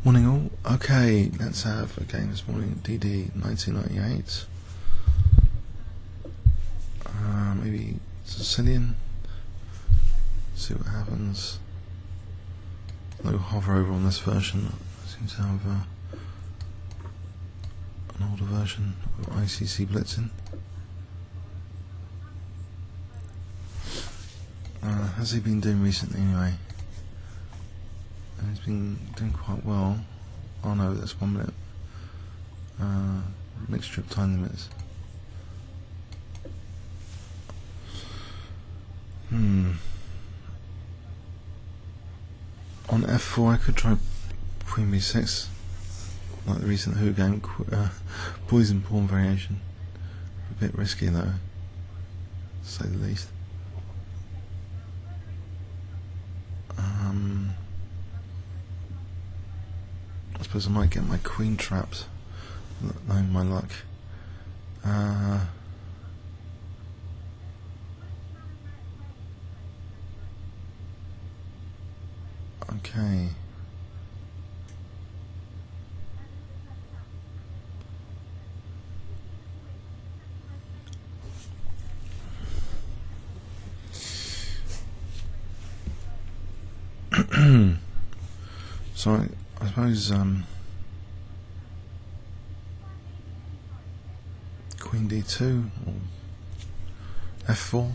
Morning all. Okay, let's have a game this morning. DD 1998. Maybe Sicilian. See what happens. No hover over on this version. I seem to have an older version of ICC blitzing. How's he been doing recently anyway? He's been doing quite well. Oh no, that's 1 minute. Mixture of time limits. On F4 I could try Queen B6, like the recent Who game, Poison Pawn variation. A bit risky though, to say the least. I suppose I might get my queen trapped, knowing my luck. Okay. So I suppose Queen D2 or F4.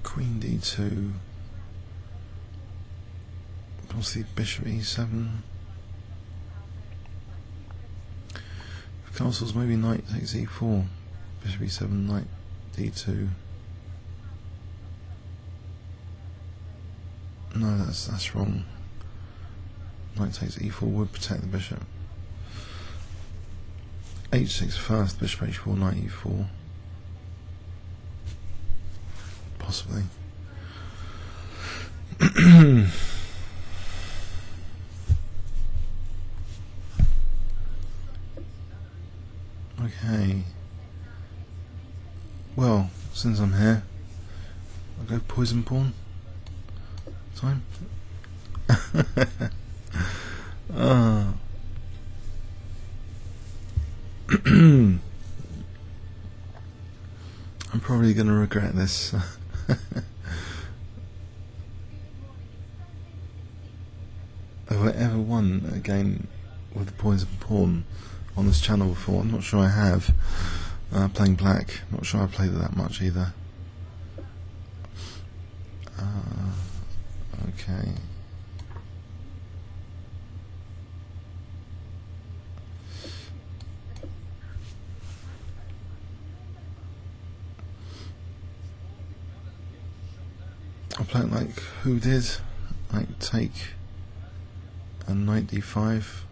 Queen D2, possibly Bishop E7. For castles, maybe Knight takes E4, Bishop E7, Knight D2. No, that's wrong. Knight takes E4 would protect the bishop. H6 first, Bishop H4, Knight E4. Possibly. Okay. Well, since I'm here, I'll go Poison Pawn. Time. I'm probably going to regret this. Have I ever won a game with a Poison Pawn on this channel before? I'm not sure I have. Playing black, not sure I played it that much either. Okay. I'll play it like Who did, like take a Knight D5.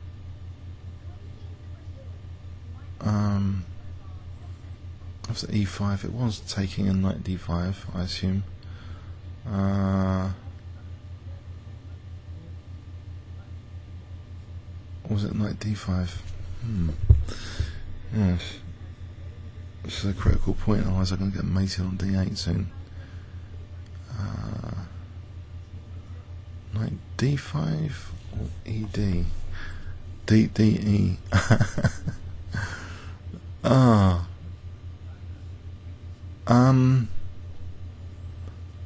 After E5, it was taking a Knight D5, I assume. Or was it Knight D5? Yes. This is a critical point, otherwise I'm going to get mated on D8 soon. Knight D5 or ED? DE.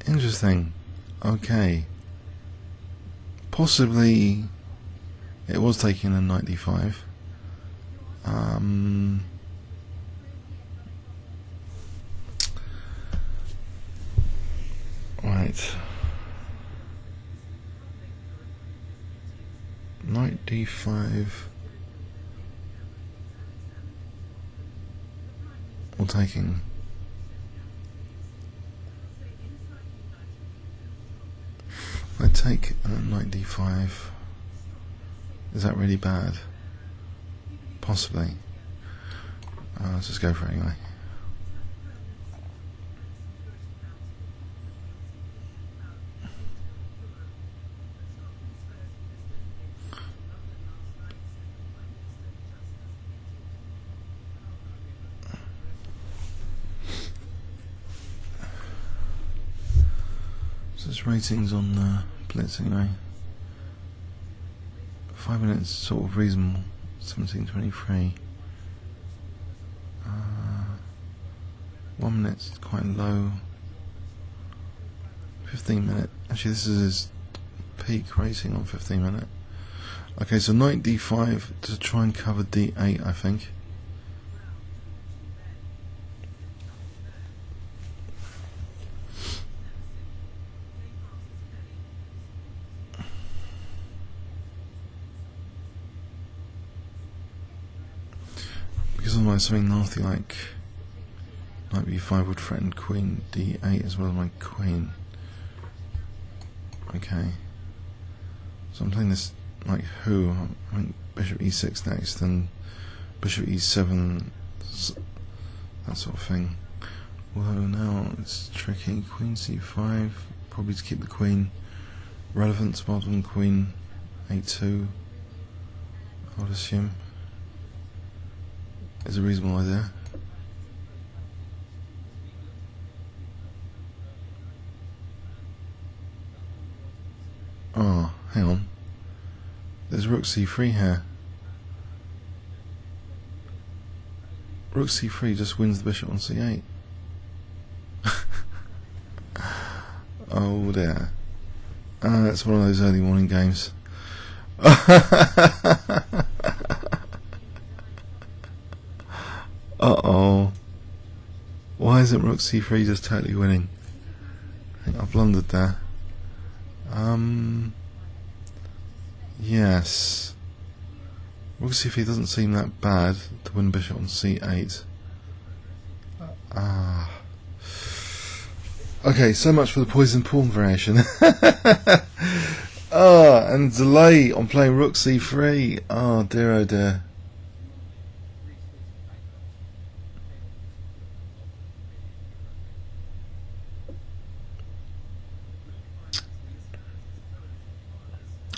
Interesting. Okay. Possibly it was taking a Knight D5. Right. Knight D5 or taking. I take Knight D5. Is that really bad? Possibly. Let's just go for it anyway. What's ratings on Blitz anyway? 5 minutes sort of reasonable. 17:23. 1 minute's quite low. 15 minute. Actually, this is his peak rating on 15 minute. Okay, so knight d5 to try and cover d8, I think. Because otherwise something nasty like knight b5 would threaten queen d8 as well as my queen. Okay. So I'm playing this like who? I think bishop e6 next, and bishop e7, that sort of thing. Although now it's tricky. Queen c5, probably to keep the queen relevant rather than queen a2, I would assume. Is a reasonable idea. Oh, hang on. There's rook c3 here. Rook c3 just wins the bishop on c8. Oh dear. That's one of those early morning games. Uh-oh. Why isn't rook c3 just totally winning? I think I've blundered there. Yes. Rook c3 doesn't seem that bad to win bishop on c8. Okay, so much for the poison pawn variation. And delay on playing rook c3. Oh dear, oh dear.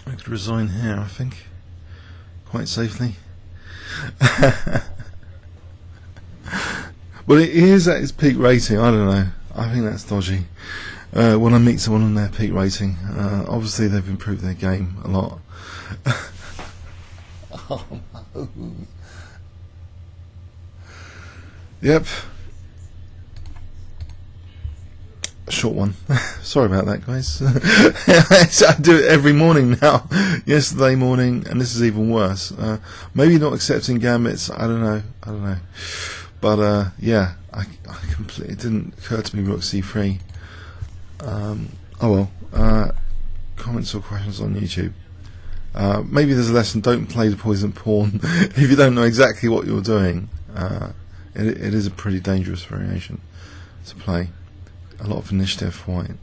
I could resign here, I think, quite safely. Well, it is at its peak rating. I don't know. I think that's dodgy. When I meet someone on their peak rating, obviously they've improved their game a lot. Oh no. Yep. Short one. Sorry about that, guys. I do it every morning now. Yesterday morning, and this is even worse. Maybe not accepting gambits. I don't know. But yeah, I completely, it didn't occur to me rook c3. Oh well. Comments or questions on YouTube. Maybe there's a lesson. Don't play the poison pawn if you don't know exactly what you're doing. It is a pretty dangerous variation to play. A lot of initiative for white,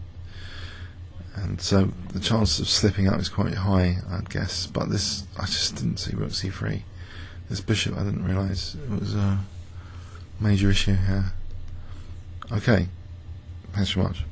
and so the chance of slipping up is quite high, I'd guess. But this, I just didn't see rook c3. This bishop, I didn't realise it was a major issue here. Okay, thanks so much.